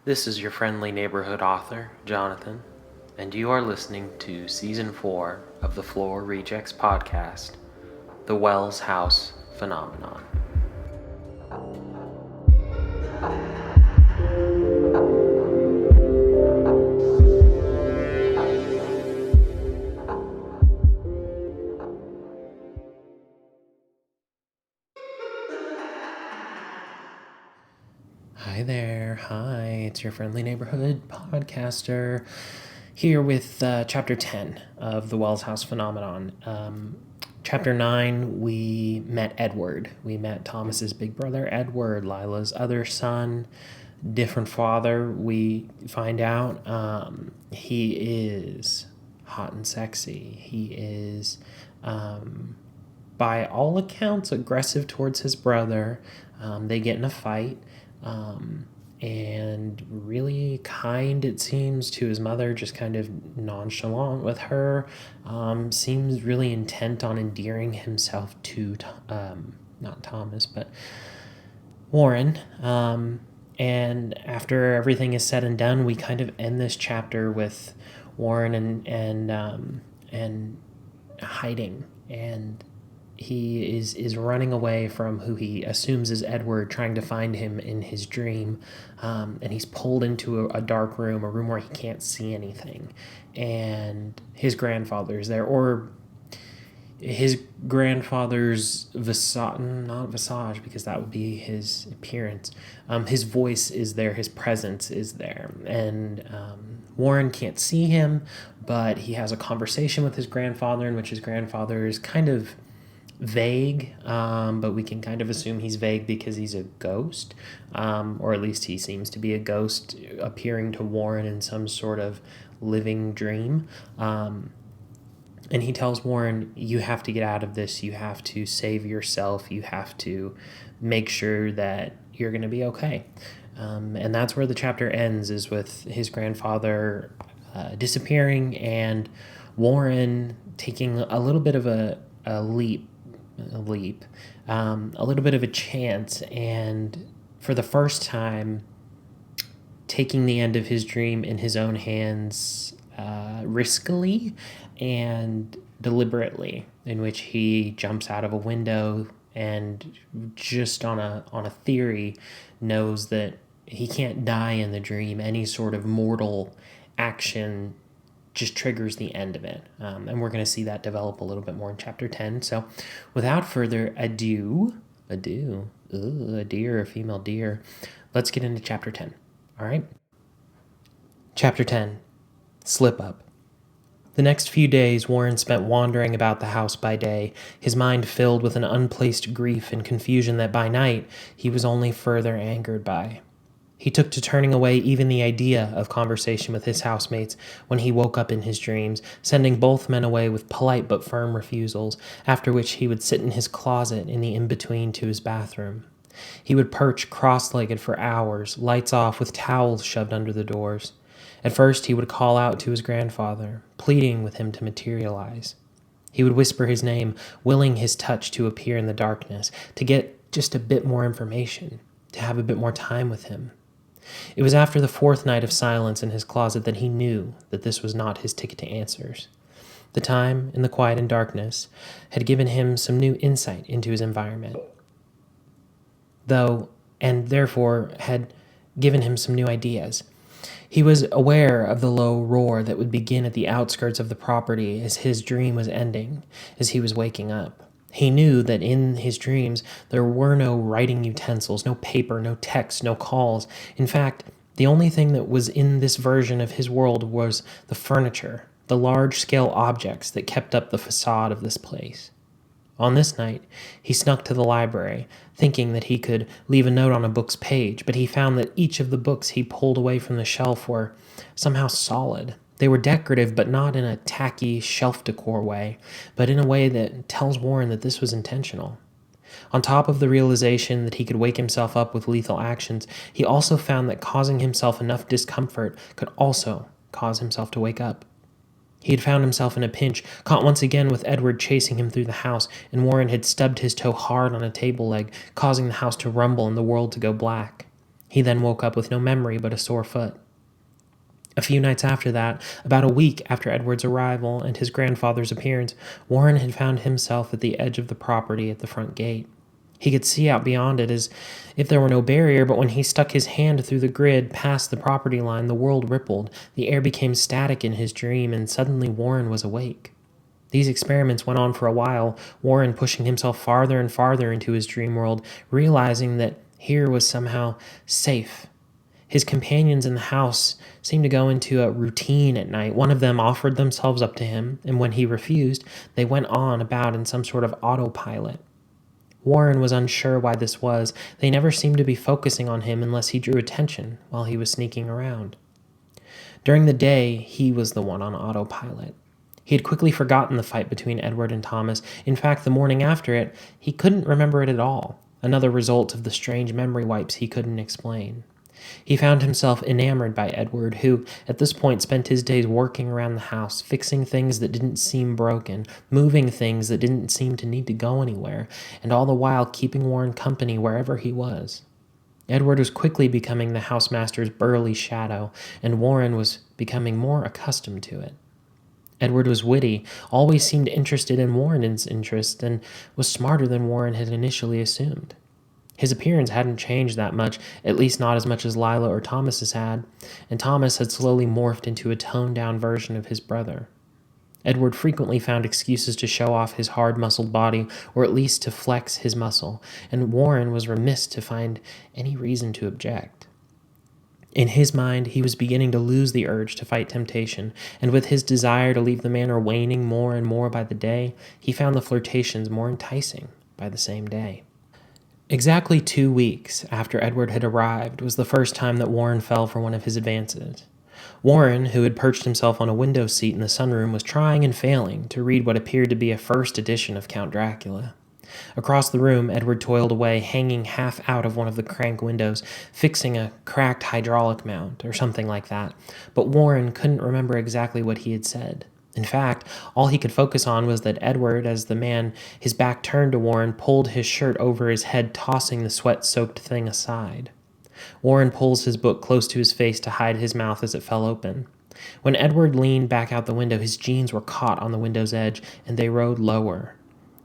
This is your friendly neighborhood author, Jonathan, and you are listening to Season 4 of the Floor Rejects podcast, The Wells House Phenomenon. Hi there, it's your friendly neighborhood podcaster here with Chapter 10 of The Wells House Phenomenon. Chapter 9, we met Edward. We met Thomas's big brother, Edward, Lila's other son, different father. We find out he is hot and sexy. He is, by all accounts, aggressive towards his brother. They get in a fight. And really kind, it seems, to his mother, just kind of nonchalant with her, seems really intent on endearing himself to, not Thomas, but Warren. And after everything is said and done, we kind of end this chapter with Warren and hiding, and he is running away from who he assumes is Edward, trying to find him in his dream. And he's pulled into a dark room, a room where he can't see anything. And his grandfather's there, or his grandfather's not visage, because that would be his appearance. His voice is there, his presence is there. And Warren can't see him, but he has a conversation with his grandfather, in which his grandfather is kind of vague, but we can kind of assume he's vague because he's a ghost, or at least he seems to be a ghost appearing to Warren in some sort of living dream. And he tells Warren, you have to get out of this, you have to save yourself, you have to make sure that you're going to be okay. And that's where the chapter ends, is with his grandfather disappearing and Warren taking a little bit of a leap, a little bit of a chance, and for the first time taking the end of his dream in his own hands, riskily and deliberately, in which he jumps out of a window and just on a theory knows that he can't die in the dream. Any sort of mortal action just triggers the end of it. And we're going to see that develop a little bit more in Chapter 10. So without further ado, a deer, a female deer, let's get into Chapter 10. All right? Chapter 10, Slip Up. The next few days Warren spent wandering about the house by day, his mind filled with an unplaced grief and confusion that by night he was only further angered by. He took to turning away even the idea of conversation with his housemates when he woke up in his dreams, sending both men away with polite but firm refusals, after which he would sit in his closet in the in-between to his bathroom. He would perch cross-legged for hours, lights off, with towels shoved under the doors. At first he would call out to his grandfather, pleading with him to materialize. He would whisper his name, willing his touch to appear in the darkness, to get just a bit more information, to have a bit more time with him. It was after the fourth night of silence in his closet that he knew that this was not his ticket to answers. The time, in the quiet and darkness, had given him some new insight into his environment, and therefore had given him some new ideas. He was aware of the low roar that would begin at the outskirts of the property as his dream was ending, as he was waking up. He knew that in his dreams there were no writing utensils, no paper, no text, no calls. In fact, the only thing that was in this version of his world was the furniture, the large-scale objects that kept up the facade of this place. On this night, he snuck to the library, thinking that he could leave a note on a book's page, but he found that each of the books he pulled away from the shelf were somehow solid. They were decorative, but not in a tacky shelf decor way, but in a way that tells Warren that this was intentional. On top of the realization that he could wake himself up with lethal actions, he also found that causing himself enough discomfort could also cause himself to wake up. He had found himself in a pinch, caught once again with Edward chasing him through the house, and Warren had stubbed his toe hard on a table leg, causing the house to rumble and the world to go black. He then woke up with no memory but a sore foot. A few nights after that, about a week after Edward's arrival and his grandfather's appearance, Warren had found himself at the edge of the property at the front gate. He could see out beyond it as if there were no barrier, but when he stuck his hand through the grid past the property line, the world rippled, the air became static in his dream, and suddenly Warren was awake. These experiments went on for a while, Warren pushing himself farther and farther into his dream world, realizing that here was somehow safe. His companions in the house seemed to go into a routine at night. One of them offered themselves up to him, and when he refused, they went on about in some sort of autopilot. Warren was unsure why this was. They never seemed to be focusing on him unless he drew attention while he was sneaking around. During the day, he was the one on autopilot. He had quickly forgotten the fight between Edward and Thomas. In fact, the morning after it, he couldn't remember it at all, another result of the strange memory wipes he couldn't explain. He found himself enamored by Edward, who at this point spent his days working around the house, fixing things that didn't seem broken, moving things that didn't seem to need to go anywhere, and all the while keeping Warren company wherever he was. Edward was quickly becoming the housemaster's burly shadow, and Warren was becoming more accustomed to it. Edward was witty, always seemed interested in Warren's interest, and was smarter than Warren had initially assumed. His appearance hadn't changed that much, at least not as much as Lila or Thomas's had, and Thomas had slowly morphed into a toned-down version of his brother. Edward frequently found excuses to show off his hard-muscled body, or at least to flex his muscle, and Warren was remiss to find any reason to object. In his mind, he was beginning to lose the urge to fight temptation, and with his desire to leave the manor waning more and more by the day, he found the flirtations more enticing by the same day. Exactly 2 weeks after Edward had arrived was the first time that Warren fell for one of his advances. Warren, who had perched himself on a window seat in the sunroom, was trying and failing to read what appeared to be a first edition of Count Dracula. Across the room, Edward toiled away, hanging half out of one of the crank windows, fixing a cracked hydraulic mount or something like that, but Warren couldn't remember exactly what he had said. In fact, all he could focus on was that Edward, as the man, his back turned to Warren, pulled his shirt over his head, tossing the sweat-soaked thing aside. Warren pulls his book close to his face to hide his mouth as it fell open. When Edward leaned back out the window, his jeans were caught on the window's edge, and they rode lower.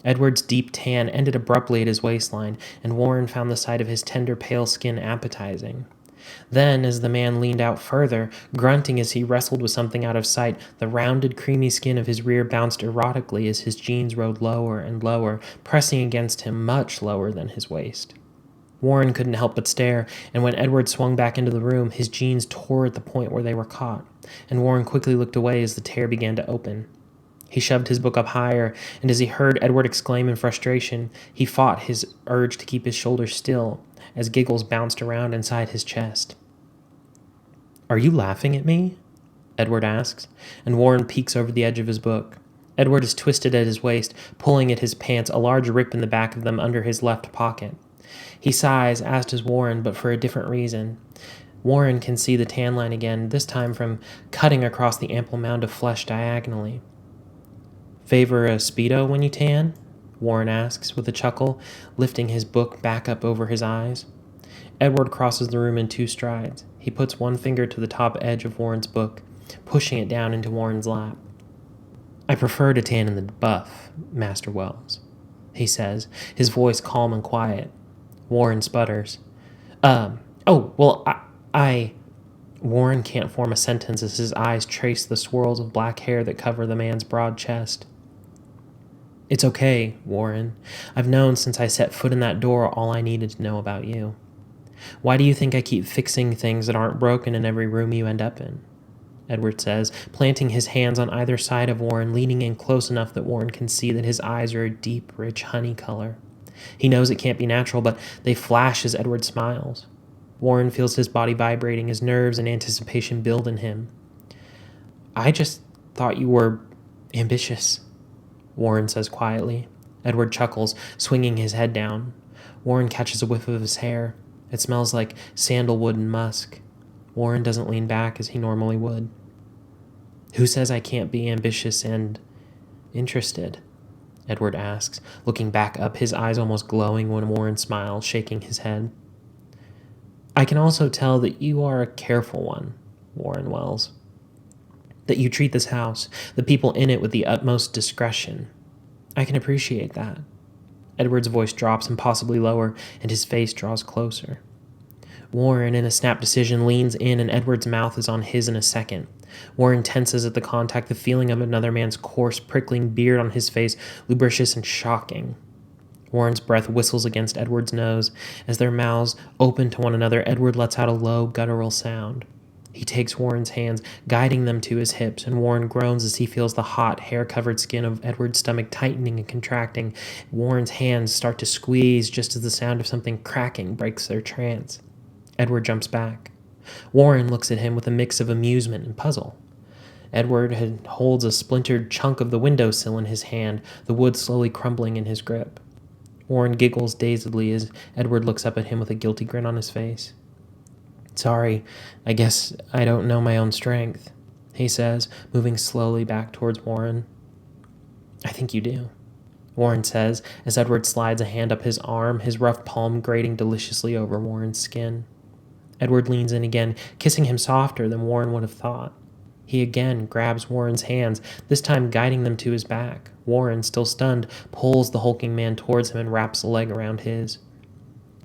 Edward's deep tan ended abruptly at his waistline, and Warren found the sight of his tender, pale skin appetizing. Then, as the man leaned out further, grunting as he wrestled with something out of sight, the rounded, creamy skin of his rear bounced erotically as his jeans rode lower and lower, pressing against him much lower than his waist. Warren couldn't help but stare, and when Edward swung back into the room, his jeans tore at the point where they were caught, and Warren quickly looked away as the tear began to open. He shoved his book up higher, and as he heard Edward exclaim in frustration, he fought his urge to keep his shoulders still, as giggles bounced around inside his chest. "Are you laughing at me?" Edward asks, and Warren peeks over the edge of his book. Edward is twisted at his waist, pulling at his pants, a large rip in the back of them under his left pocket. He sighs, as does Warren, but for a different reason. Warren can see the tan line again, this time from cutting across the ample mound of flesh diagonally. "Favor a Speedo when you tan?" Warren asks with a chuckle, lifting his book back up over his eyes. Edward crosses the room in 2 strides. He puts one finger to the top edge of Warren's book, pushing it down into Warren's lap. "I prefer to tan in the buff, Master Wells," he says, his voice calm and quiet. Warren sputters. I... Warren can't form a sentence as his eyes trace the swirls of black hair that cover the man's broad chest. "It's okay, Warren. I've known since I set foot in that door all I needed to know about you. Why do you think I keep fixing things that aren't broken in every room you end up in?" Edward says, planting his hands on either side of Warren, leaning in close enough that Warren can see that his eyes are a deep, rich honey color. He knows it can't be natural, but they flash as Edward smiles. Warren feels his body vibrating, his nerves and anticipation build in him. "I just thought you were ambitious," Warren says quietly. Edward chuckles, swinging his head down. Warren catches a whiff of his hair. It smells like sandalwood and musk. Warren doesn't lean back as he normally would. "Who says I can't be ambitious and interested?" Edward asks, looking back up, his eyes almost glowing when Warren smiles, shaking his head. I can also tell that you are a careful one, Warren Wells. That you treat this house, the people in it, with the utmost discretion. I can appreciate that. Edward's voice drops impossibly lower, and his face draws closer. Warren, in a snap decision, leans in, and Edward's mouth is on his in a second. Warren tenses at the contact, the feeling of another man's coarse, prickling beard on his face, lubricious and shocking. Warren's breath whistles against Edward's nose. As their mouths open to one another, Edward lets out a low, guttural sound. He takes Warren's hands, guiding them to his hips, and Warren groans as he feels the hot, hair-covered skin of Edward's stomach tightening and contracting. Warren's hands start to squeeze just as the sound of something cracking breaks their trance. Edward jumps back. Warren looks at him with a mix of amusement and puzzle. Edward holds a splintered chunk of the windowsill in his hand, the wood slowly crumbling in his grip. Warren giggles dazedly as Edward looks up at him with a guilty grin on his face. "Sorry, I guess I don't know my own strength," he says, moving slowly back towards Warren. "I think you do," Warren says, as Edward slides a hand up his arm, his rough palm grating deliciously over Warren's skin. Edward leans in again, kissing him softer than Warren would have thought. He again grabs Warren's hands, this time guiding them to his back. Warren, still stunned, pulls the hulking man towards him and wraps a leg around his.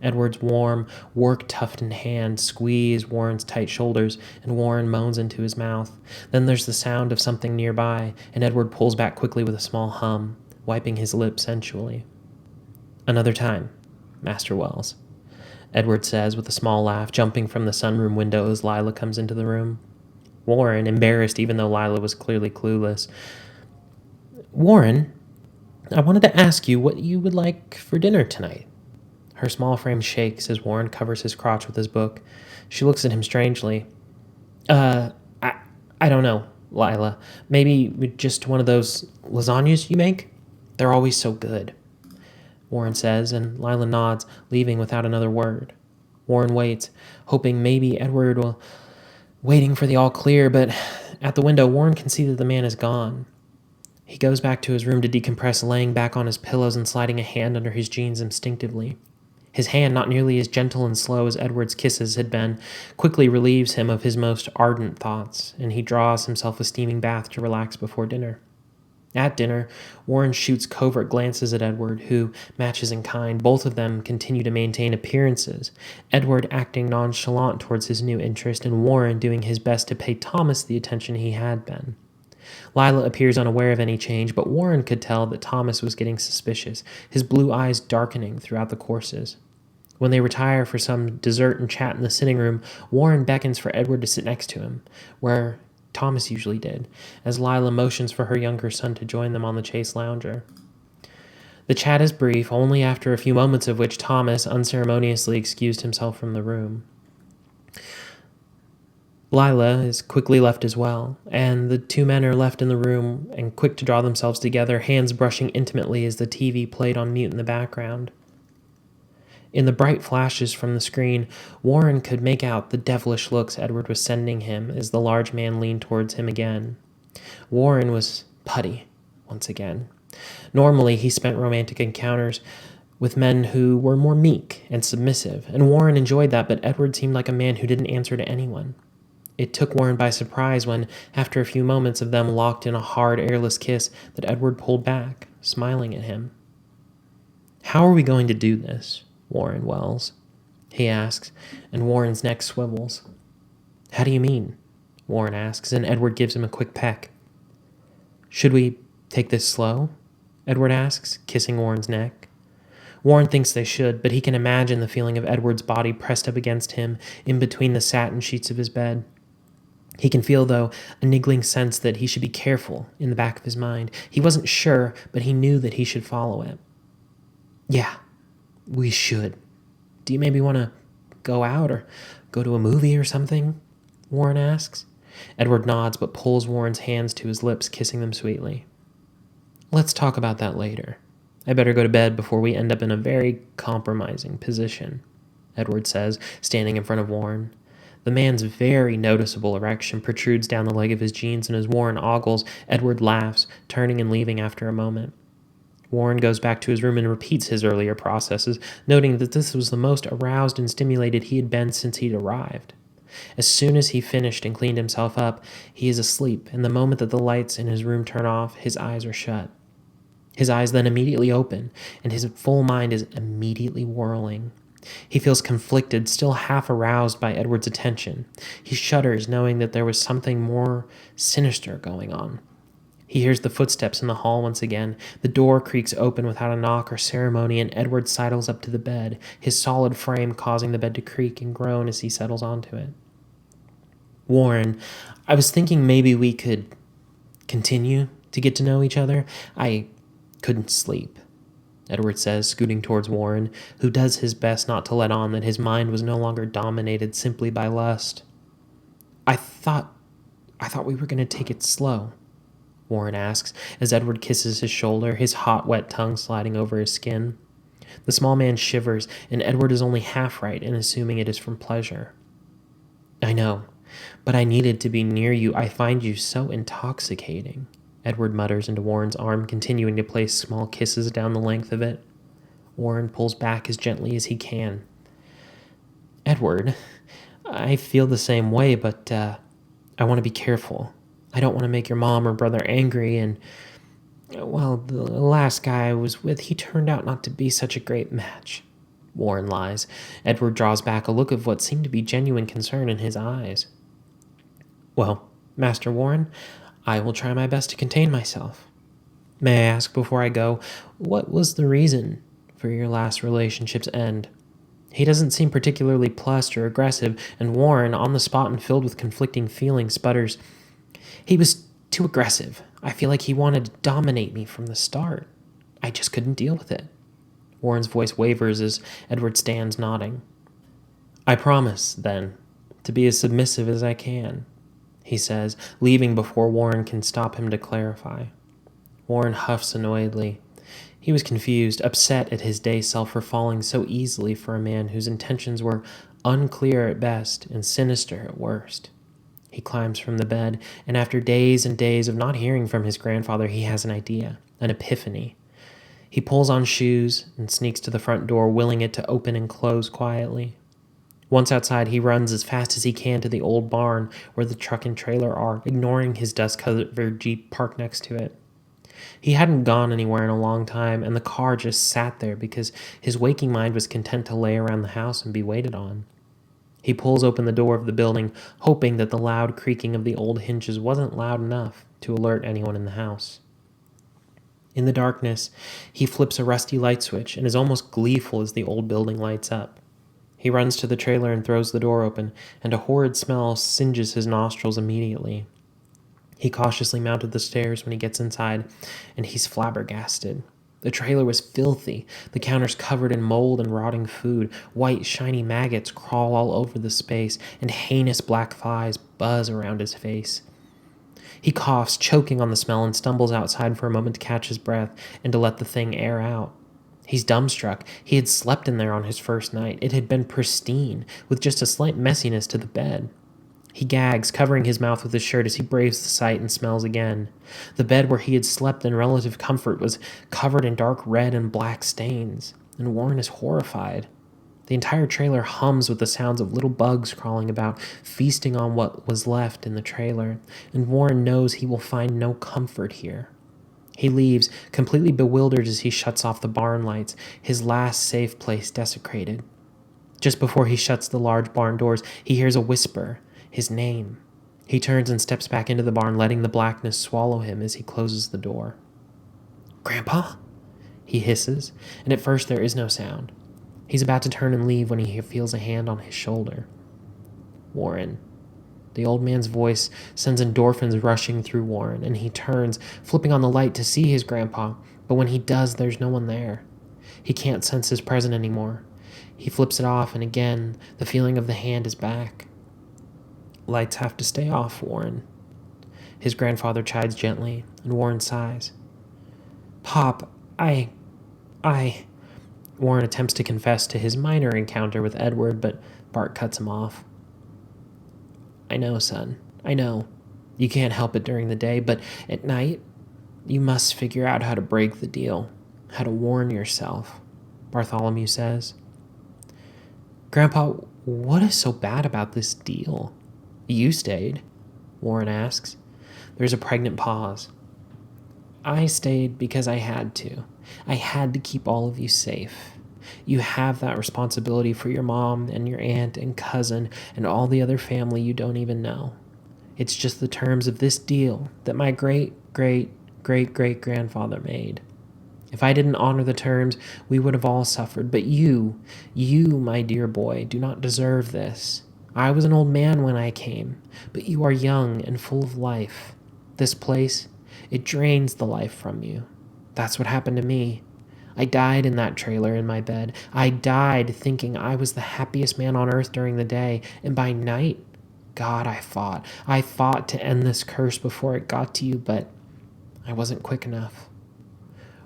Edward's warm, work-toughened hand squeeze Warren's tight shoulders, and Warren moans into his mouth. Then there's the sound of something nearby, and Edward pulls back quickly with a small hum, wiping his lips sensually. "Another time, Master Wells," Edward says with a small laugh, jumping from the sunroom window as Lila comes into the room. Warren, embarrassed even though Lila was clearly clueless. "Warren, I wanted to ask you what you would like for dinner tonight." Her small frame shakes as Warren covers his crotch with his book. She looks at him strangely. I don't know, Lila. Maybe just one of those lasagnas you make? They're always so good," Warren says, and Lila nods, leaving without another word. Warren waits, hoping maybe Edward will... waiting for the all clear, but at the window, Warren can see that the man is gone. He goes back to his room to decompress, laying back on his pillows and sliding a hand under his jeans instinctively. His hand, not nearly as gentle and slow as Edward's kisses had been, quickly relieves him of his most ardent thoughts, and he draws himself a steaming bath to relax before dinner. At dinner, Warren shoots covert glances at Edward, who matches in kind. Both of them continue to maintain appearances, Edward acting nonchalant towards his new interest, and Warren doing his best to pay Thomas the attention he had been. Lila appears unaware of any change, but Warren could tell that Thomas was getting suspicious, his blue eyes darkening throughout the courses. When they retire for some dessert and chat in the sitting room, Warren beckons for Edward to sit next to him, where Thomas usually did, as Lila motions for her younger son to join them on the chase lounger. The chat is brief, only after a few moments of which Thomas unceremoniously excused himself from the room. Lila is quickly left as well, and the two men are left in the room and quick to draw themselves together, hands brushing intimately as the TV played on mute in the background. In the bright flashes from the screen, Warren could make out the devilish looks Edward was sending him as the large man leaned towards him again. Warren was putty once again. Normally, he spent romantic encounters with men who were more meek and submissive, and Warren enjoyed that, but Edward seemed like a man who didn't answer to anyone. It took Warren by surprise when, after a few moments of them locked in a hard, airless kiss, that Edward pulled back, smiling at him. "How are we going to do this, Warren Wells?" he asks, and Warren's neck swivels. "How do you mean?" Warren asks, and Edward gives him a quick peck. "Should we take this slow?" Edward asks, kissing Warren's neck. Warren thinks they should, but he can imagine the feeling of Edward's body pressed up against him in between the satin sheets of his bed. He can feel, though, a niggling sense that he should be careful in the back of his mind. He wasn't sure, but he knew that he should follow it. "Yeah, we should. Do you maybe want to go out or go to a movie or something?" Warren asks. Edward nods but pulls Warren's hands to his lips, kissing them sweetly. "Let's talk about that later. I better go to bed before we end up in a very compromising position," Edward says, standing in front of Warren. The man's very noticeable erection protrudes down the leg of his jeans, and as Warren ogles, Edward laughs, turning and leaving after a moment. Warren goes back to his room and repeats his earlier processes, noting that this was the most aroused and stimulated he had been since he'd arrived. As soon as he finished and cleaned himself up, he is asleep, and the moment that the lights in his room turn off, his eyes are shut. His eyes then immediately open, and his full mind is immediately whirling. He feels conflicted, still half aroused by Edward's attention. He shudders, knowing that there was something more sinister going on. He hears the footsteps in the hall once again. The door creaks open without a knock or ceremony, and Edward sidles up to the bed, his solid frame causing the bed to creak and groan as he settles onto it. Warren, I was thinking maybe we could continue to get to know each other. I couldn't sleep, Edward says, scooting towards Warren, who does his best not to let on that his mind was no longer dominated simply by lust. I thought we were going to take it slow, Warren asks, as Edward kisses his shoulder, his hot, wet tongue sliding over his skin. The small man shivers, and Edward is only half right in assuming it is from pleasure. I know, but I needed to be near you. I find you so intoxicating, Edward mutters into Warren's arm, continuing to place small kisses down the length of it. Warren pulls back as gently as he can. Edward, I feel the same way, but I want to be careful. I don't want to make your mom or brother angry, and, well, the last guy I was with, he turned out not to be such a great match. Warren lies. Edward draws back, a look of what seemed to be genuine concern in his eyes. Well, Master Warren, I will try my best to contain myself. May I ask before I go, what was the reason for your last relationship's end? He doesn't seem particularly plussed or aggressive, and Warren, on the spot and filled with conflicting feelings, sputters, He was too aggressive. I feel like he wanted to dominate me from the start. I just couldn't deal with it. Warren's voice wavers as Edward stands nodding. I promise, then, to be as submissive as I can, he says, leaving before Warren can stop him to clarify. Warren huffs annoyedly. He was confused, upset at his day self for falling so easily for a man whose intentions were unclear at best and sinister at worst. He climbs from the bed, and after days and days of not hearing from his grandfather, he has an idea, an epiphany. He pulls on shoes and sneaks to the front door, willing it to open and close quietly. Once outside, he runs as fast as he can to the old barn where the truck and trailer are, ignoring his dust-covered Jeep parked next to it. He hadn't gone anywhere in a long time, and the car just sat there because his waking mind was content to lay around the house and be waited on. He pulls open the door of the building, hoping that the loud creaking of the old hinges wasn't loud enough to alert anyone in the house. In the darkness, he flips a rusty light switch and is almost gleeful as the old building lights up. He runs to the trailer and throws the door open, and a horrid smell singes his nostrils immediately. He cautiously mounted the stairs when he gets inside, and he's flabbergasted. The trailer was filthy, the counters covered in mold and rotting food. White, shiny maggots crawl all over the space, and heinous black flies buzz around his face. He coughs, choking on the smell, and stumbles outside for a moment to catch his breath and to let the thing air out. He's dumbstruck. He had slept in there on his first night. It had been pristine, with just a slight messiness to the bed. He gags, covering his mouth with his shirt as he braves the sight and smells again. The bed where he had slept in relative comfort was covered in dark red and black stains, and Warren is horrified. The entire trailer hums with the sounds of little bugs crawling about, feasting on what was left in the trailer, and Warren knows he will find no comfort here. He leaves, completely bewildered as he shuts off the barn lights, his last safe place desecrated. Just before he shuts the large barn doors, he hears a whisper. His name. He turns and steps back into the barn, letting the blackness swallow him as he closes the door. Grandpa? He hisses, and at first there is no sound. He's about to turn and leave when he feels a hand on his shoulder. Warren. The old man's voice sends endorphins rushing through Warren, and he turns, flipping on the light to see his grandpa, but when he does, there's no one there. He can't sense his presence anymore. He flips it off, and again, the feeling of the hand is back. Lights have to stay off, Warren. His grandfather chides gently, and Warren sighs. Pop, I... Warren attempts to confess to his minor encounter with Edward, but Bart cuts him off. I know, son. I know. You can't help it during the day, but at night, you must figure out how to break the deal. how to warn yourself, Bartholomew says. Grandpa, what is so bad about this deal? You stayed, Warren asks. There's a pregnant pause. I stayed because I had to. I had to keep all of you safe. You have that responsibility for your mom and your aunt and cousin and all the other family you don't even know. It's just the terms of this deal that my great-great-great-great-grandfather made. If I didn't honor the terms, we would have all suffered. But you, my dear boy, do not deserve this. I was an old man when I came, but you are young and full of life. This place, it drains the life from you. That's what happened to me. I died in that trailer in my bed. I died thinking I was the happiest man on earth during the day, and by night, God, I fought. I fought to end this curse before it got to you, but I wasn't quick enough.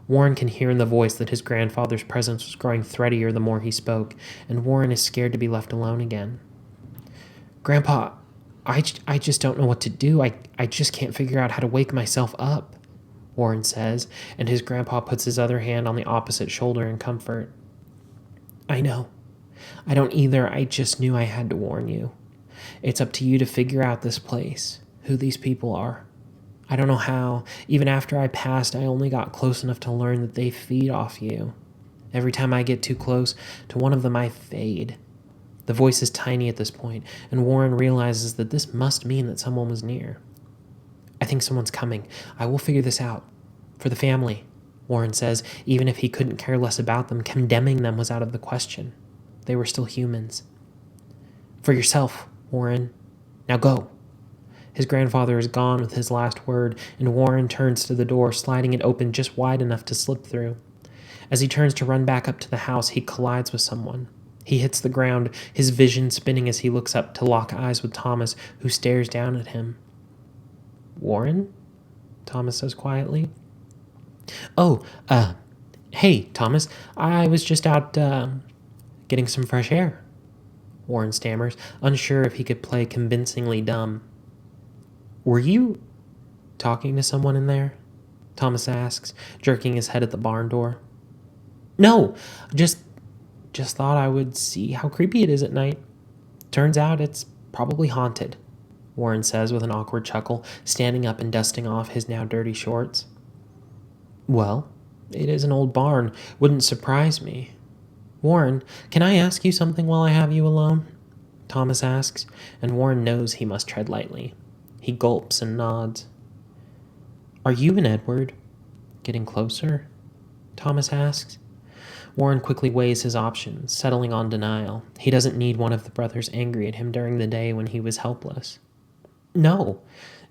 Warren can hear in the voice that his grandfather's presence was growing threadier the more he spoke, and Warren is scared to be left alone again. Grandpa, I just don't know what to do. I just can't figure out how to wake myself up, Warren says, and his grandpa puts his other hand on the opposite shoulder in comfort. I know. I don't either. I just knew I had to warn you. It's up to you to figure out this place, who these people are. I don't know how. Even after I passed, I only got close enough to learn that they feed off you. Every time I get too close to one of them, I fade. The voice is tiny at this point, and Warren realizes that this must mean that someone was near. I think someone's coming. I will figure this out. For the family, Warren says, even if he couldn't care less about them, condemning them was out of the question. They were still humans. For yourself, Warren. Now go. His grandfather is gone with his last word, and Warren turns to the door, sliding it open just wide enough to slip through. As he turns to run back up to the house, he collides with someone. He hits the ground, his vision spinning as he looks up to lock eyes with Thomas, who stares down at him. Warren? Thomas says quietly. Oh, hey, Thomas, I was just out, getting some fresh air, Warren stammers, unsure if he could play convincingly dumb. Were you talking to someone in there? Thomas asks, jerking his head at the barn door. No, just thought I would see how creepy it is at night. Turns out it's probably haunted, Warren says with an awkward chuckle, standing up and dusting off his now dirty shorts. Well, it is an old barn. Wouldn't surprise me. Warren, can I ask you something while I have you alone? Thomas asks, and Warren knows he must tread lightly. He gulps and nods. Are you and Edward getting closer? Thomas asks. Warren quickly weighs his options, settling on denial. He doesn't need one of the brothers angry at him during the day when he was helpless. No,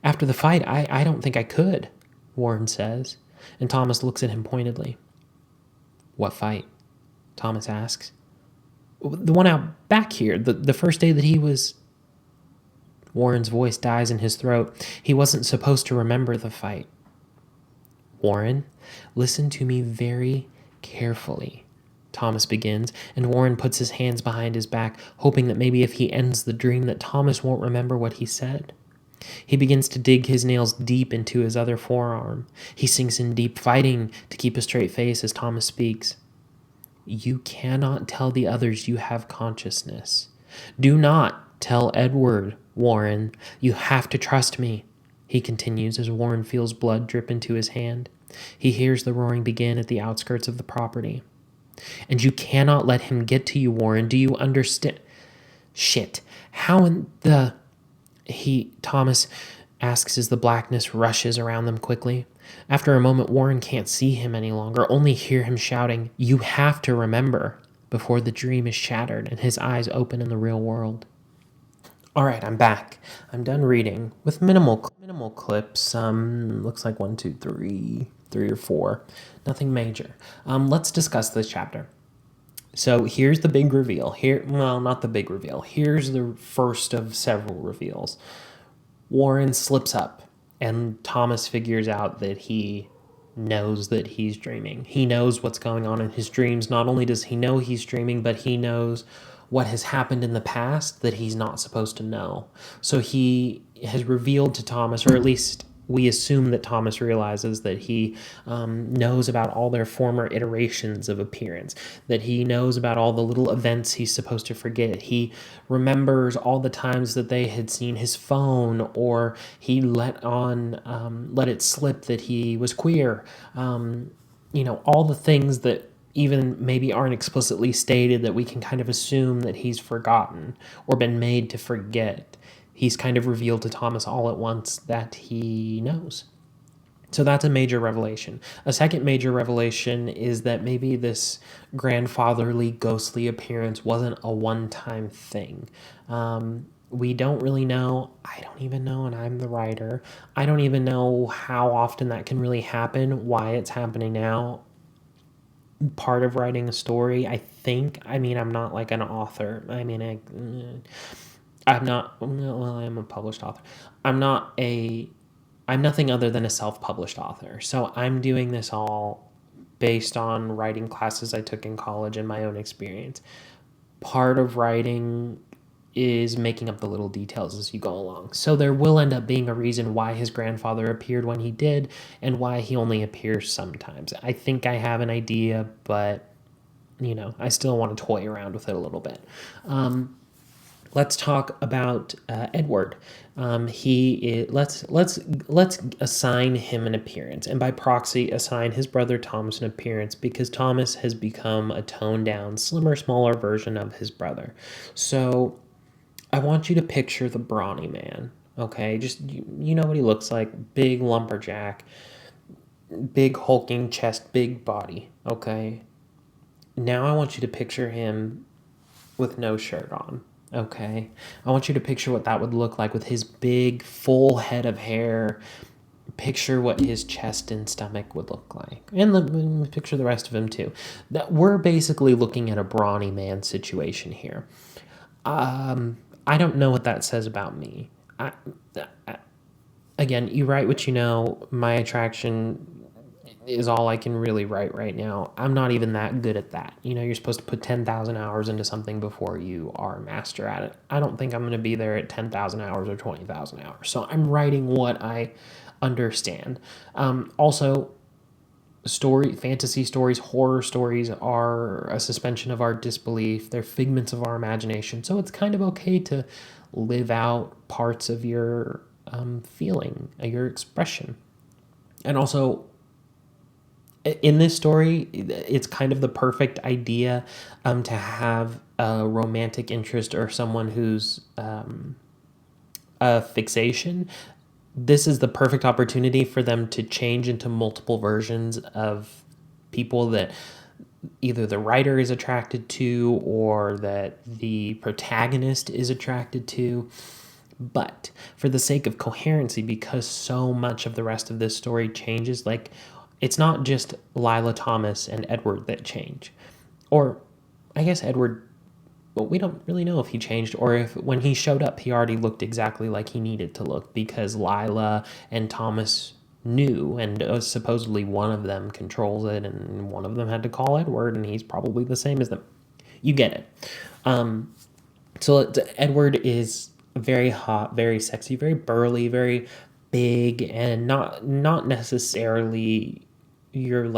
after the fight, I don't think I could, Warren says, and Thomas looks at him pointedly. What fight? Thomas asks. The one out back here, the first day that he was... Warren's voice dies in his throat. He wasn't supposed to remember the fight. Warren, listen to me very carefully, Thomas begins, and Warren puts his hands behind his back, hoping that maybe if he ends the dream that Thomas won't remember what he said. He begins to dig his nails deep into his other forearm. He sinks in deep, fighting to keep a straight face as Thomas speaks. You cannot tell the others you have consciousness. Do not tell Edward, Warren. You have to trust me, he continues as Warren feels blood drip into his hand. He hears the roaring begin at the outskirts of the property. And you cannot let him get to you, Warren. Do you understand? Shit. How in the... Thomas asks as the blackness rushes around them quickly. After a moment, Warren can't see him any longer, only hear him shouting, "You have to remember," before the dream is shattered and his eyes open in the real world. All right, I'm back. I'm done reading with minimal clips. Looks like 1, 2, 3 or 4. Nothing major. Let's discuss this chapter. So here's the big reveal. Not the big reveal. Here's the first of several reveals. Warren slips up, and Thomas figures out that he knows that he's dreaming. He knows what's going on in his dreams. Not only does he know he's dreaming, but he knows what has happened in the past that he's not supposed to know. So he has revealed to Thomas, or at least we assume that Thomas realizes that he knows about all their former iterations of appearance, that he knows about all the little events he's supposed to forget. He remembers all the times that they had seen his phone, or he let it slip that he was queer. All the things that even maybe aren't explicitly stated that we can kind of assume that he's forgotten or been made to forget. He's kind of revealed to Thomas all at once that he knows. So that's a major revelation. A second major revelation is that maybe this grandfatherly, ghostly appearance wasn't a one-time thing. We don't really know. I don't even know, and I'm the writer. I don't even know how often that can really happen, why it's happening now. Part of writing a story, I think. I mean, I'm not like an author. I mean, I'm not, well, I am a published author. I'm nothing other than a self-published author. So I'm doing this all based on writing classes I took in college and my own experience. Part of writing is making up the little details as you go along. So there will end up being a reason why his grandfather appeared when he did and why he only appears sometimes. I think I have an idea, but I still want to toy around with it a little bit. Let's talk about Edward. Let's assign him an appearance, and by proxy, assign his brother Thomas an appearance, because Thomas has become a toned down, slimmer, smaller version of his brother. So I want you to picture the brawny man. Okay, just you know what he looks like: big lumberjack, big hulking chest, big body. Okay. Now I want you to picture him with no shirt on. Okay. I want you to picture what that would look like with his big, full head of hair. Picture what his chest and stomach would look like. And picture the rest of him too. That we're basically looking at a brawny man situation here. I don't know what that says about me. Again, you write what you know. My attraction is all I can really write right now. I'm not even that good at that. You're supposed to put 10,000 hours into something before you are a master at it. I don't think I'm going to be there at 10,000 hours or 20,000 hours. So I'm writing what I understand. Also, fantasy stories, horror stories are a suspension of our disbelief. They're figments of our imagination. So it's kind of okay to live out parts of your feeling, your expression. And also, in this story, it's kind of the perfect idea to have a romantic interest or someone who's a fixation. This is the perfect opportunity for them to change into multiple versions of people that either the writer is attracted to or that the protagonist is attracted to. But for the sake of coherency, because so much of the rest of this story changes, it's not just Lila Thomas and Edward that change. Or I guess Edward, but we don't really know if he changed or if when he showed up, he already looked exactly like he needed to look, because Lila and Thomas knew, and supposedly one of them controls it, and one of them had to call Edward, and he's probably the same as them. You get it. So Edward is very hot, very sexy, very burly, very big, and not necessarily your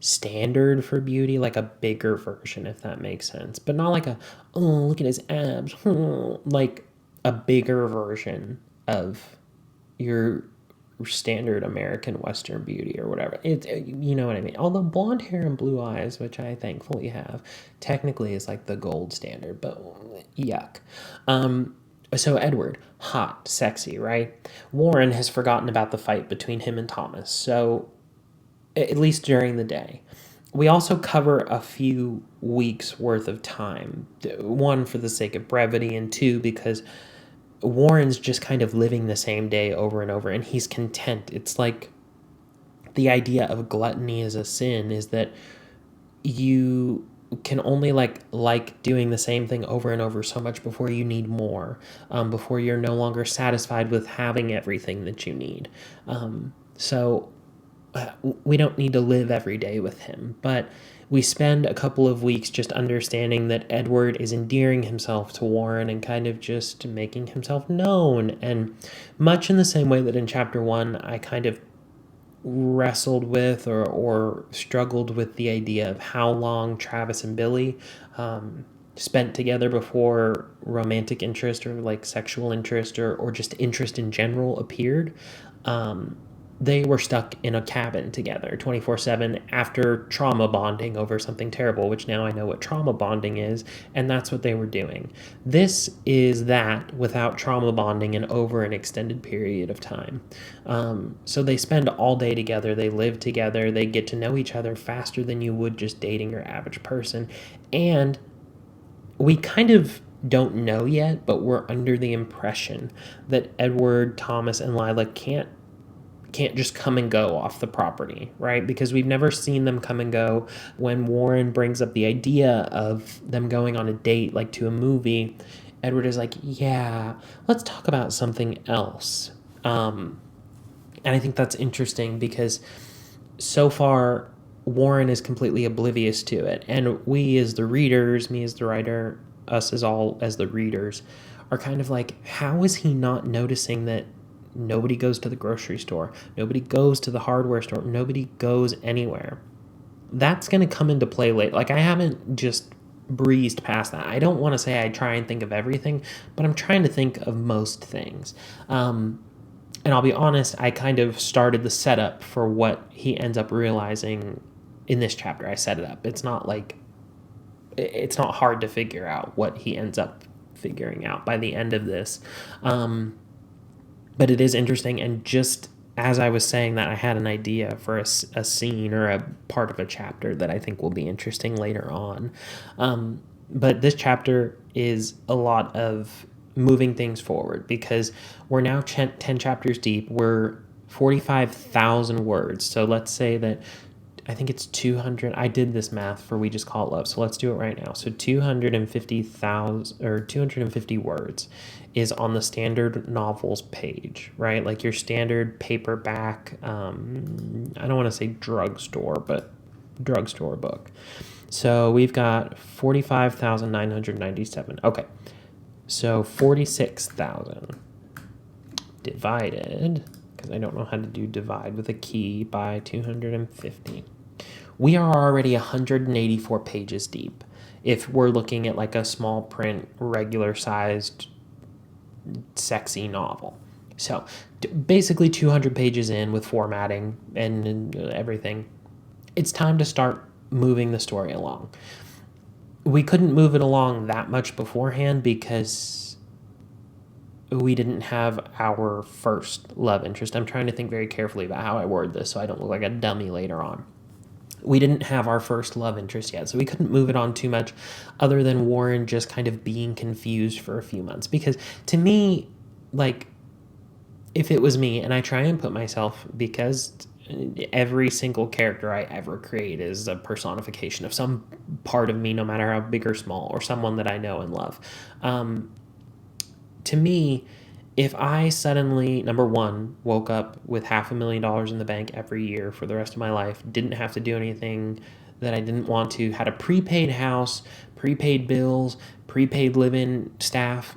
standard for beauty, like a bigger version, if that makes sense, but not like look at his abs, like a bigger version of your standard American Western beauty or whatever. It's, you know what I mean? Although blonde hair and blue eyes, which I thankfully have, technically is like the gold standard, but yuck. So Edward, hot, sexy, right? Warren has forgotten about the fight between him and Thomas, so at least during the day. We also cover a few weeks worth of time. One, for the sake of brevity, and two, because Warren's just kind of living the same day over and over, and he's content. It's like the idea of gluttony as a sin is that you can only like doing the same thing over and over so much before you need more, before you're no longer satisfied with having everything that you need. So we don't need to live every day with him, but we spend a couple of weeks just understanding that Edward is endearing himself to Warren and kind of just making himself known. And much in the same way that in chapter 1, I kind of wrestled with or struggled with the idea of how long Travis and Billy spent together before romantic interest or like sexual interest or just interest in general appeared. They were stuck in a cabin together 24/7 after trauma bonding over something terrible, which now I know what trauma bonding is, and that's what they were doing. This is that without trauma bonding and over an extended period of time. So they spend all day together, they live together, they get to know each other faster than you would just dating your average person. And we kind of don't know yet, but we're under the impression that Edward, Thomas, and Lila can't just come and go off the property, right? Because we've never seen them come and go. When Warren brings up the idea of them going on a date, like to a movie, Edward is like, yeah, let's talk about something else. And I think that's interesting because so far, Warren is completely oblivious to it. And we as the readers, me as the writer, us as all as the readers, are kind of like, how is he not noticing that nobody goes to the grocery store, nobody goes to the hardware store, nobody goes anywhere? That's going to come into play late. Like, I haven't just breezed past that. I don't want to say I try and think of everything, but I'm trying to think of most things. And I'll be honest, I kind of started the setup for what he ends up realizing in this chapter. I set it up. It's not hard to figure out what he ends up figuring out by the end of this. But it is interesting, and just as I was saying that, I had an idea for a scene or a part of a chapter that I think will be interesting later on. But this chapter is a lot of moving things forward because we're now 10 chapters deep. We're 45,000 words. So let's say that I think it's 200. I did this math for We Just Call It Love, so let's do it right now. So 250,000 or 250 words is on the standard novels page, right? Like your standard paperback, I don't want to say drugstore, but drugstore book. So we've got 45,997. Okay. So 46,000 divided, because I don't know how to do divide with a key, by 250. We are already 184 pages deep if we're looking at like a small print, regular sized, sexy novel. So basically 200 pages in with formatting and everything. It's time to start moving the story along. We couldn't move it along that much beforehand because we didn't have our first love interest. I'm trying to think very carefully about how I word this so I don't look like a dummy later on. We didn't have our first love interest yet, so we couldn't move it on too much other than Warren just kind of being confused for a few months. Because to me, like, if it was me, and I try and put myself, because every single character I ever create is a personification of some part of me, no matter how big or small, or someone that I know and love. To me, if I suddenly, number one, woke up with $500,000 in the bank every year for the rest of my life, didn't have to do anything that I didn't want to, had a prepaid house, prepaid bills, prepaid live-in staff,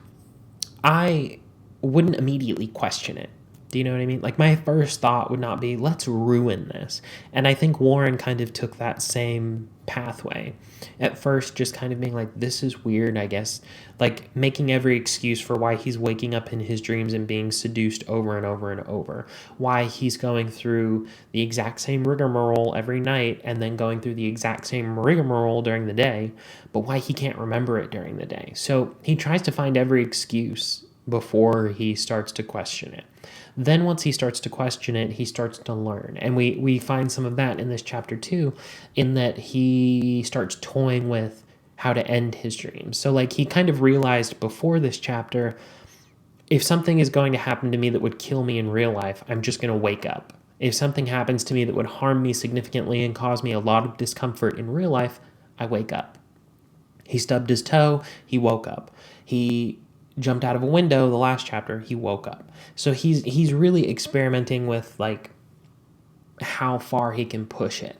I wouldn't immediately question it. Do you know what I mean? Like, my first thought would not be, let's ruin this. And I think Warren kind of took that same pathway. At first, just kind of being like, this is weird, I guess. Like, making every excuse for why he's waking up in his dreams and being seduced over and over and over. Why he's going through the exact same rigmarole every night and then going through the exact same rigmarole during the day, but why he can't remember it during the day. So he tries to find every excuse before he starts to question it. Then once he starts to question it, he starts to learn. And we find some of that in this chapter too, in that he starts toying with how to end his dreams. So like he kind of realized before this chapter, if something is going to happen to me that would kill me in real life, I'm just going to wake up. If something happens to me that would harm me significantly and cause me a lot of discomfort in real life, I wake up. He stubbed his toe, he woke up. He jumped out of a window, the last chapter, he woke up. So he's really experimenting with like how far he can push it.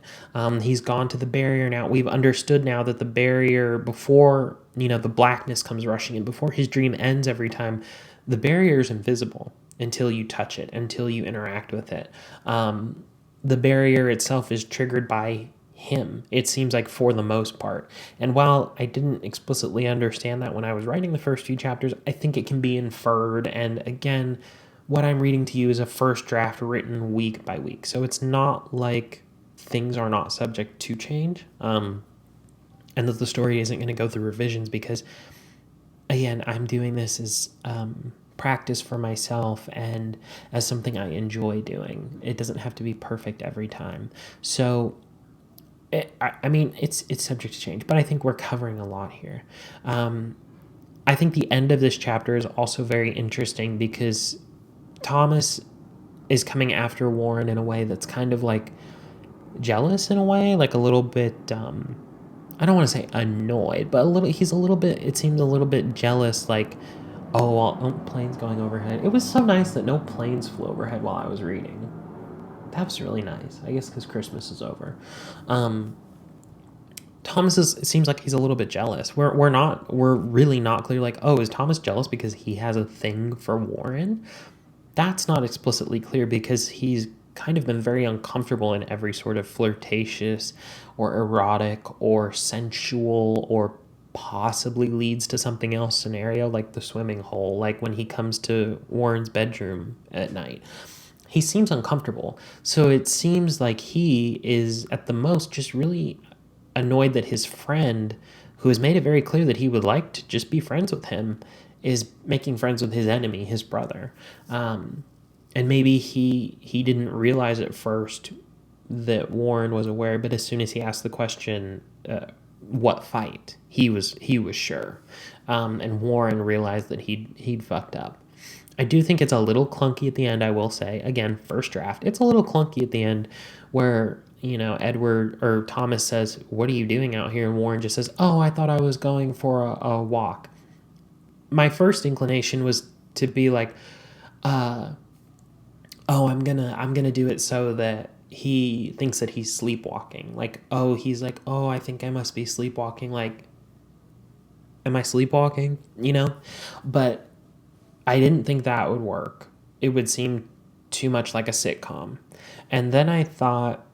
He's gone to the barrier now. We've understood now that the barrier, before, the blackness comes rushing in, before his dream ends every time, the barrier is invisible until you touch it, until you interact with it. The barrier itself is triggered by him, it seems like, for the most part. And while I didn't explicitly understand that when I was writing the first few chapters, I think it can be inferred. And again, what I'm reading to you is a first draft written week by week. So it's not like things are not subject to change, and that the story isn't going to go through revisions, because, again, I'm doing this as practice for myself and as something I enjoy doing. It doesn't have to be perfect every time. So it's subject to change, but I think we're covering a lot here. I think the end of this chapter is also very interesting because Thomas is coming after Warren in a way that's kind of like jealous, in a way, like a little bit, I don't want to say annoyed, but it seems a little bit jealous, like, planes going overhead. It was so nice that no planes flew overhead while I was reading. That was really nice. I guess because Christmas is over. It seems like he's a little bit jealous. We're really not clear, like, is Thomas jealous because he has a thing for Warren? That's not explicitly clear, because he's kind of been very uncomfortable in every sort of flirtatious or erotic or sensual or possibly leads to something else scenario, like the swimming hole, like when he comes to Warren's bedroom at night. He seems uncomfortable. So it seems like he is at the most just really annoyed that his friend, who has made it very clear that he would like to just be friends with him, is making friends with his enemy, his brother. And maybe he didn't realize at first that Warren was aware, but as soon as he asked the question, what fight, he was sure. And Warren realized that he'd fucked up. I do think it's a little clunky at the end, I will say. Again, first draft. It's a little clunky at the end where, Edward or Thomas says, "What are you doing out here?" And Warren just says, "Oh, I thought I was going for a walk." My first inclination was to be like, I'm gonna do it so that he thinks that he's sleepwalking. Like, he's like, I think I must be sleepwalking. Like, am I sleepwalking? But I didn't think that would work. It would seem too much like a sitcom. And then I thought,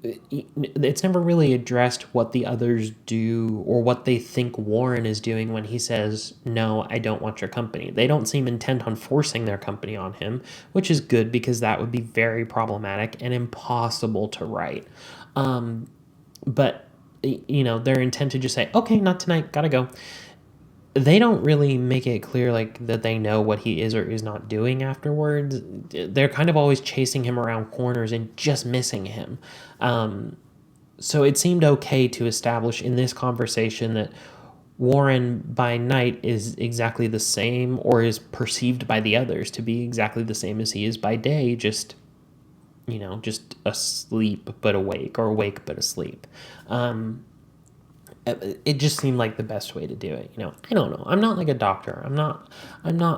it's never really addressed what the others do or what they think Warren is doing when he says, "No, I don't want your company." They don't seem intent on forcing their company on him, which is good, because that would be very problematic and impossible to write. But, their intent to just say, "Okay, not tonight, gotta go." They don't really make it clear, like, that they know what he is or is not doing afterwards. They're kind of always chasing him around corners and just missing him. So it seemed okay to establish in this conversation that Warren by night is exactly the same, or is perceived by the others to be exactly the same as he is by day, just asleep but awake, or awake but asleep. It just seemed like the best way to do it. I don't know. I'm not like a doctor. I'm not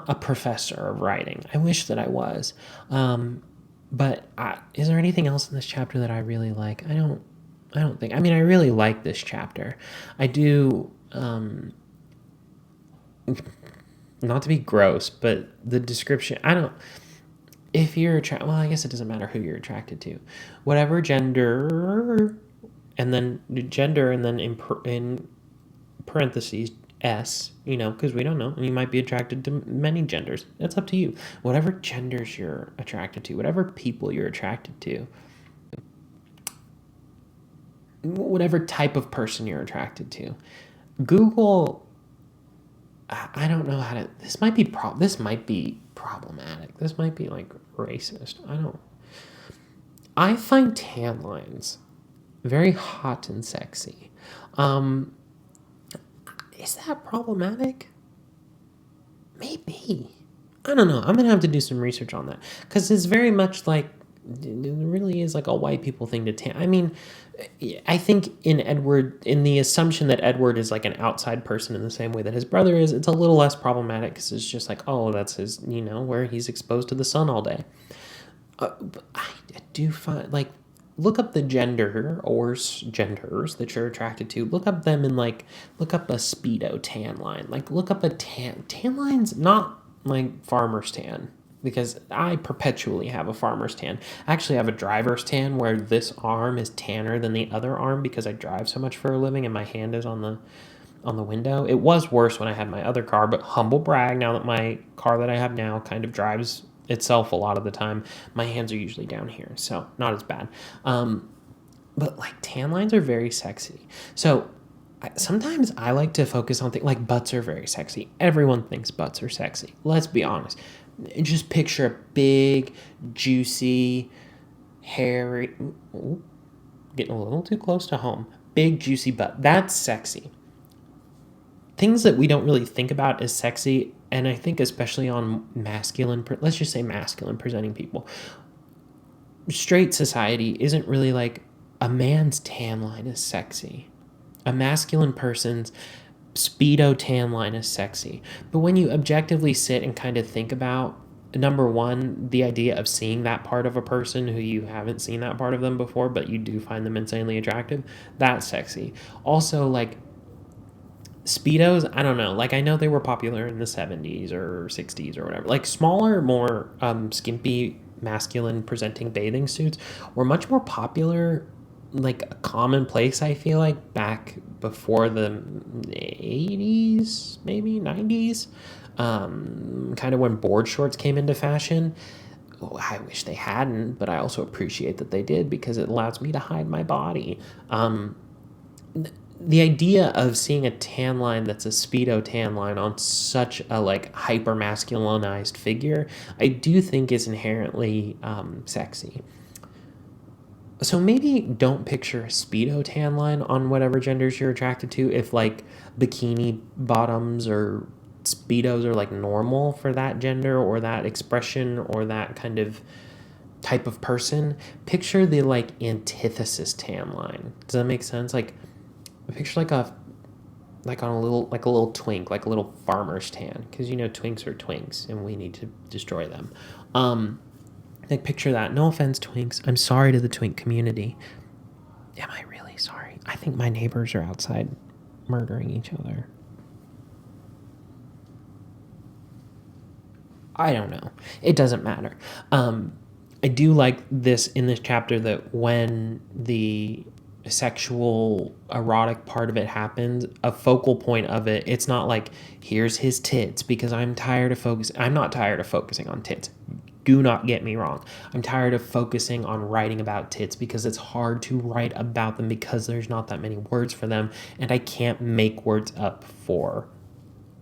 a professor of writing. I wish that I was. But is there anything else in this chapter that I really like? I don't think. I mean, I really like this chapter. I do. Not to be gross, but the description. If you're attracted, well, I guess it doesn't matter who you're attracted to. Whatever gender. And then gender, and then in parentheses, S, because we don't know. You might be attracted to many genders. That's up to you. Whatever genders you're attracted to, whatever people you're attracted to, whatever type of person you're attracted to, Google, I don't know how to, this might be problematic. This might be like racist. I find tan lines very hot and sexy. Is that problematic? Maybe. I don't know. I'm going to have to do some research on that, because it's very much like, it really is like a white people thing to tan. I mean, I think in the assumption that Edward is like an outside person in the same way that his brother is, it's a little less problematic, because it's just like, that's his, where he's exposed to the sun all day. But I do find, like, look up the genders that you're attracted to. Look up them and, like, look up a Speedo tan line. Like, look up a tan line's not like farmer's tan, because I perpetually have a farmer's tan. I actually have a driver's tan where this arm is tanner than the other arm because I drive so much for a living and my hand is on the window. It was worse when I had my other car, but humble brag, now that my car that I have now kind of drives itself a lot of the time, my hands are usually down here, so not as bad. But like tan lines are very sexy. So sometimes I like to focus on things like butts are very sexy. Everyone thinks butts are sexy. Let's be honest. Just picture a big, juicy, hairy, ooh, getting a little too close to home. Big, juicy butt. That's sexy. Things that we don't really think about as sexy, and I think especially on let's just say masculine presenting people, straight society isn't really like, a man's tan line is sexy. A masculine person's Speedo tan line is sexy. But when you objectively sit and kind of think about, number one, the idea of seeing that part of a person who you haven't seen that part of them before, but you do find them insanely attractive, that's sexy. Also, like, Speedos, I don't know. Like, I know they were popular in the 70s or 60s or whatever. Like, smaller, more skimpy, masculine presenting bathing suits were much more popular, like a commonplace, I feel like, back before the 80s, maybe 90s. Kind of when board shorts came into fashion. Oh, I wish they hadn't, but I also appreciate that they did because it allows me to hide my body. The idea of seeing a tan line that's a Speedo tan line on such a like hyper masculinized figure, I do think is inherently sexy. So maybe don't picture a Speedo tan line on whatever genders you're attracted to, if like bikini bottoms or Speedos are like normal for that gender or that expression or that kind of type of person. Picture the like antithesis tan line. Does that make sense? Like, picture like on a little twink, like a little farmer's tan, because twinks are twinks and we need to destroy them. Like, picture that. No offense, twinks. I'm sorry to the twink community. Am I really sorry? I think my neighbors are outside murdering each other. I don't know. It doesn't matter. I do like this in this chapter that when the sexual erotic part of it happens, a focal point of it, it's not like, here's his tits, because I'm not tired of focusing on tits. Do not get me wrong. I'm tired of focusing on writing about tits because it's hard to write about them because there's not that many words for them, and I can't make words up for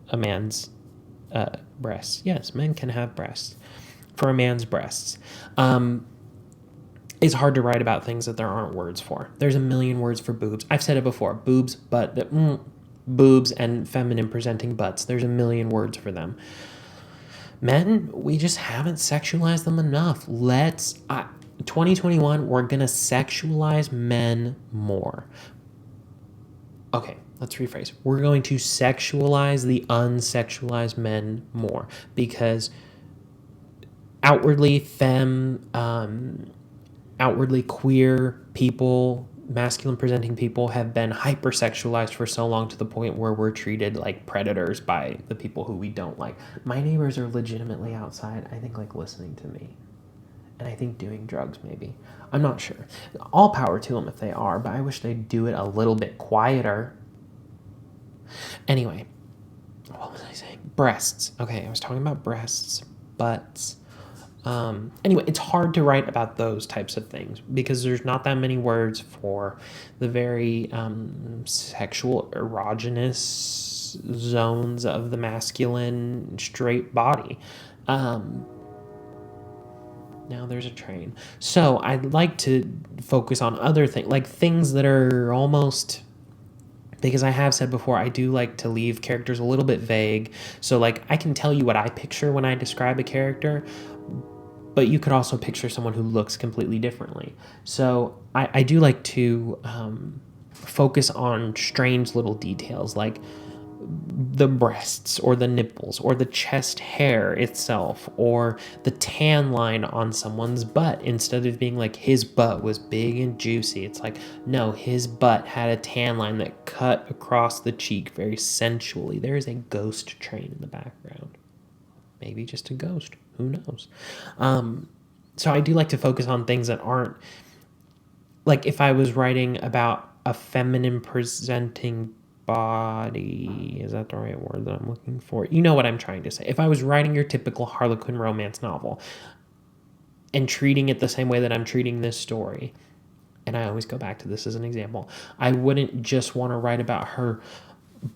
a man's breasts. Yes, men can have breasts. For a man's breasts. It's hard to write about things that there aren't words for. There's a million words for boobs. I've said it before. Boobs, boobs and feminine presenting butts. There's a million words for them. Men, we just haven't sexualized them enough. 2021, we're going to sexualize men more. Okay, let's rephrase. We're going to sexualize the unsexualized men more, because outwardly outwardly queer people, masculine presenting people, have been hypersexualized for so long to the point where we're treated like predators by the people who we don't like. My neighbors are legitimately outside, I think, like, listening to me. And I think doing drugs, maybe. I'm not sure. All power to them if they are, but I wish they'd do it a little bit quieter. Anyway, what was I saying? Breasts. Okay, I was talking about breasts, butts. Anyway, it's hard to write about those types of things because there's not that many words for the very sexual erogenous zones of the masculine straight body. Now there's a train. So I'd like to focus on other things, like things that are almost... Because I have said before, I do like to leave characters a little bit vague. So, like, I can tell you what I picture when I describe a character, but you could also picture someone who looks completely differently. So I do like to focus on strange little details, like the breasts or the nipples or the chest hair itself or the tan line on someone's butt. Instead of being like his butt was big and juicy, it's like, no, his butt had a tan line that cut across the cheek very sensually. There is a ghost train in the background. Maybe just a ghost, who knows. So I do like to focus on things that aren't, like if I was writing about a feminine presenting body, is that the right word that I'm looking for? You know what I'm trying to say. If I was writing your typical Harlequin romance novel and treating it the same way that I'm treating this story, and I always go back to this as an example, I wouldn't just want to write about her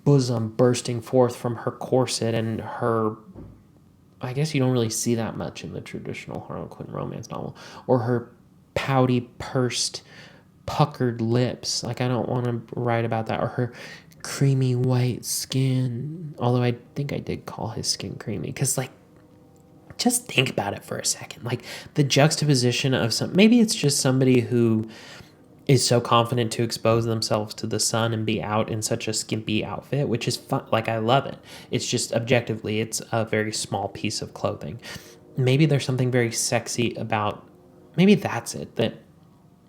bosom bursting forth from her corset and her, I guess you don't really see that much in the traditional Harlequin romance novel, or her pouty, pursed, puckered lips. Like, I don't want to write about that. Or her creamy white skin. Although I think I did call his skin creamy. Because, like, just think about it for a second. Like, the juxtaposition of maybe it's just somebody who is so confident to expose themselves to the sun and be out in such a skimpy outfit, which is fun. Like, I love it. It's just objectively, it's a very small piece of clothing. Maybe there's something very sexy about, maybe that's it, that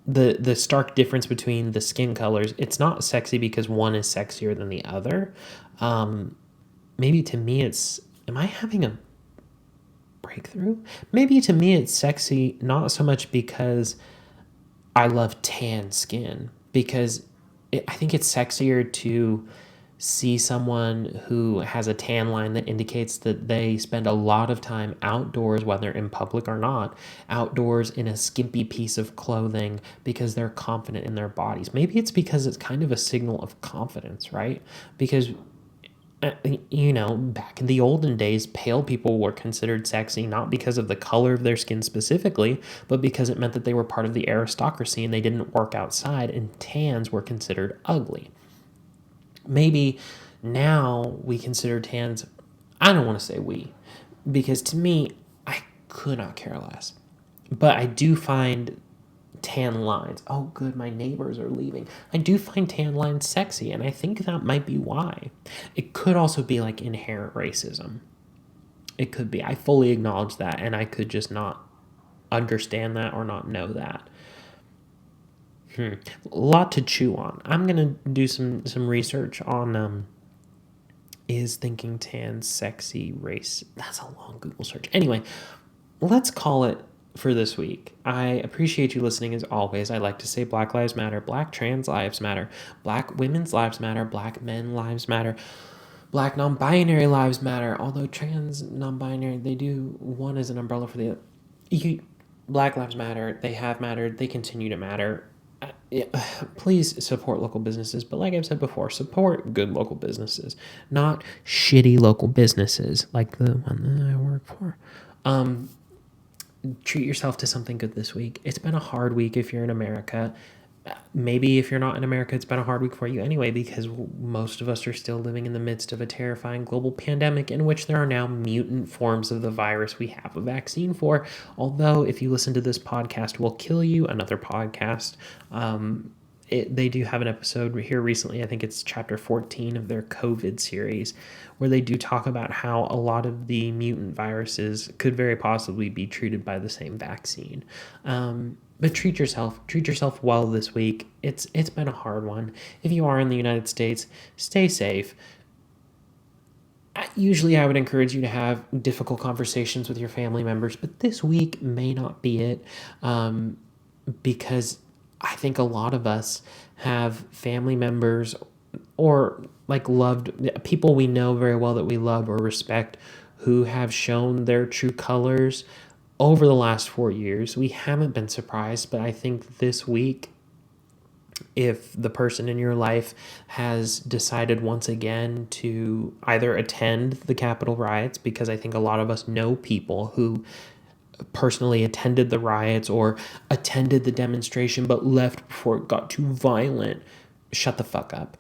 the stark difference between the skin colors, it's not sexy because one is sexier than the other. Maybe to me it's, am I having a breakthrough? Maybe to me it's sexy not so much because I love tan skin, because I think it's sexier to see someone who has a tan line that indicates that they spend a lot of time outdoors, whether in public or not, outdoors in a skimpy piece of clothing because they're confident in their bodies. Maybe it's because it's kind of a signal of confidence, right? Because back in the olden days, pale people were considered sexy not because of the color of their skin specifically, but because it meant that they were part of the aristocracy and they didn't work outside, and tans were considered ugly. Maybe now we consider tans, I don't want to say we, because to me, I could not care less. But I do find tan lines, oh good, my neighbors are leaving. I do find tan lines sexy, and I think that might be why. It could also be like inherent racism. It could be. I fully acknowledge that, and I could just not understand that or not know that. A lot to chew on. I'm gonna do some research on is thinking tan sexy race. That's a long Google search. Anyway, let's call it for this week. I appreciate you listening as always. I like to say Black Lives Matter, Black trans lives matter, Black women's lives matter, Black men lives matter, Black non-binary lives matter. Although trans non-binary, they do one as an umbrella for the other. Black lives matter. They have mattered. They continue to matter. Please support local businesses, but like I've said before, support good local businesses, not shitty local businesses like the one that I work for. Treat yourself to something good this week. It's been a hard week if you're in America. Maybe if you're not in America, it's been a hard week for you anyway, because most of us are still living in the midst of a terrifying global pandemic in which there are now mutant forms of the virus we have a vaccine for. Although, if you listen to this podcast, will kill you, another podcast, they do have an episode here recently, I think it's chapter 14 of their COVID series, where they do talk about how a lot of the mutant viruses could very possibly be treated by the same vaccine. But treat yourself well this week. It's been a hard one. If you are in the United States, stay safe. Usually I would encourage you to have difficult conversations with your family members, but this week may not be it, because I think a lot of us have family members or like loved people we know very well that we love or respect who have shown their true colors over the last 4 years. We haven't been surprised, but I think this week, if the person in your life has decided once again to either attend the Capitol riots, because I think a lot of us know people who personally attended the riots or attended the demonstration but left before it got too violent, shut the fuck up.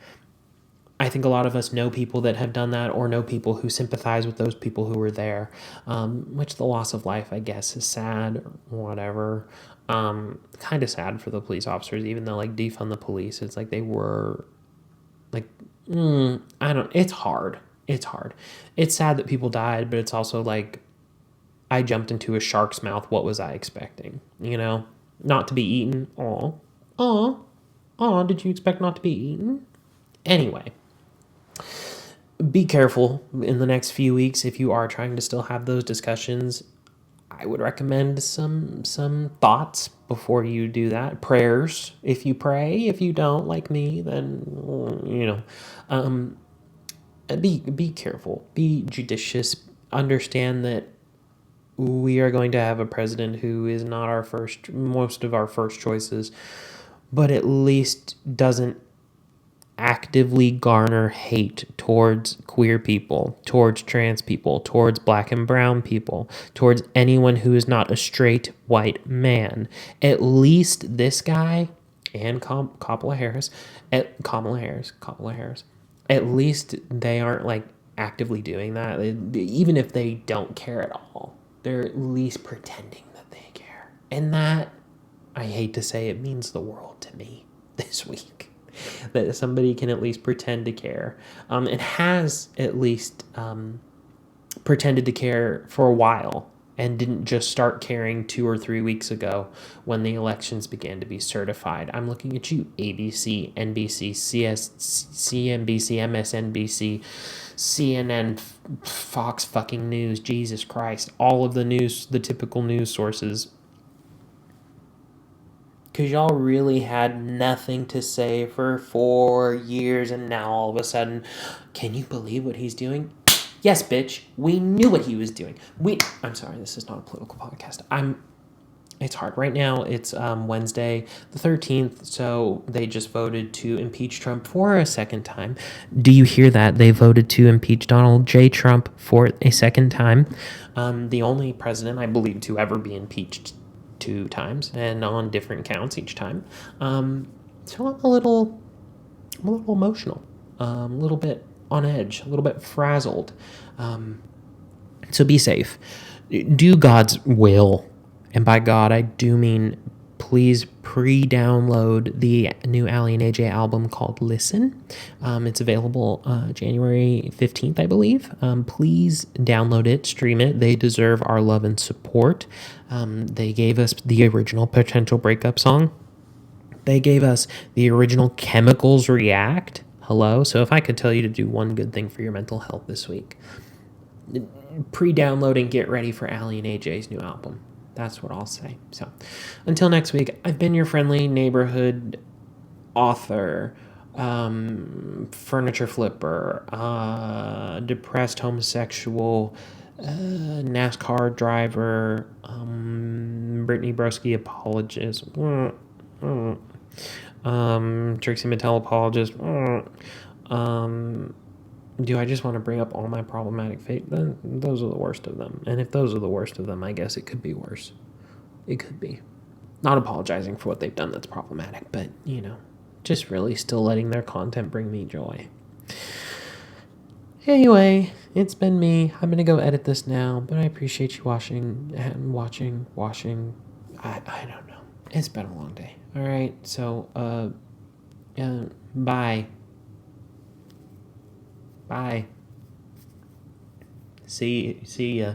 I think a lot of us know people that have done that, or know people who sympathize with those people who were there, which the loss of life, I guess, is sad or whatever. Kind of sad for the police officers, even though, like, defund the police, it's like they were, like, I don't, it's hard. It's hard. It's sad that people died, but it's also like, I jumped into a shark's mouth. What was I expecting? Not to be eaten. Aw, aw, aw, did you expect not to be eaten? Anyway, be careful in the next few weeks if you are trying to still have those discussions. I would recommend some thoughts before you do that. Prayers, if you pray. If you don't, like me, then um, be careful. Be judicious. Understand that we are going to have a president who is not most of our first choices, but at least doesn't actively garner hate towards queer people, towards trans people, towards black and brown people, towards anyone who is not a straight white man. At least this guy and Kamala Harris, at least they aren't like actively doing that. Even if they don't care at all, they're at least pretending that they care. And that, I hate to say it, means the world to me this week. That somebody can at least pretend to care, and has at least pretended to care for a while and didn't just start caring 2 or 3 weeks ago when the elections began to be certified. I'm looking at you, ABC, NBC, CNBC, MSNBC, CNN, Fox fucking News, Jesus Christ, all of the news, the typical news sources. Because y'all really had nothing to say for 4 years, and now all of a sudden, can you believe what he's doing? Yes, bitch, we knew what he was doing. I'm sorry, this is not a political podcast. It's hard. Right now, it's Wednesday the 13th, so they just voted to impeach Trump for a second time. Do you hear that? They voted to impeach Donald J. Trump for a second time. The only president, I believe, to ever be impeached 2 times and on different counts each time. So I'm a little emotional, a little bit on edge, a little bit frazzled. So be safe. Do God's will. And by God, I do mean please pre-download the new Ali and AJ album called Listen. It's available January 15th, I believe. Please download it, stream it. They deserve our love and support. They gave us the original Potential Breakup song. They gave us the original Chemicals React. Hello? So if I could tell you to do one good thing for your mental health this week, pre-download and get ready for Ali and AJ's new album. That's what I'll say. So until next week, I've been your friendly neighborhood author, furniture flipper, depressed homosexual, NASCAR driver, Brittany Broski apologist, Trixie Mattel apologist. Do I just want to bring up all my problematic fate? Then those are the worst of them. And if those are the worst of them, I guess it could be worse. It could be. Not apologizing for what they've done that's problematic, but, just really still letting their content bring me joy. Anyway, it's been me. I'm going to go edit this now, but I appreciate you watching. I don't know. It's been a long day. All right, so, bye. Bye. See ya.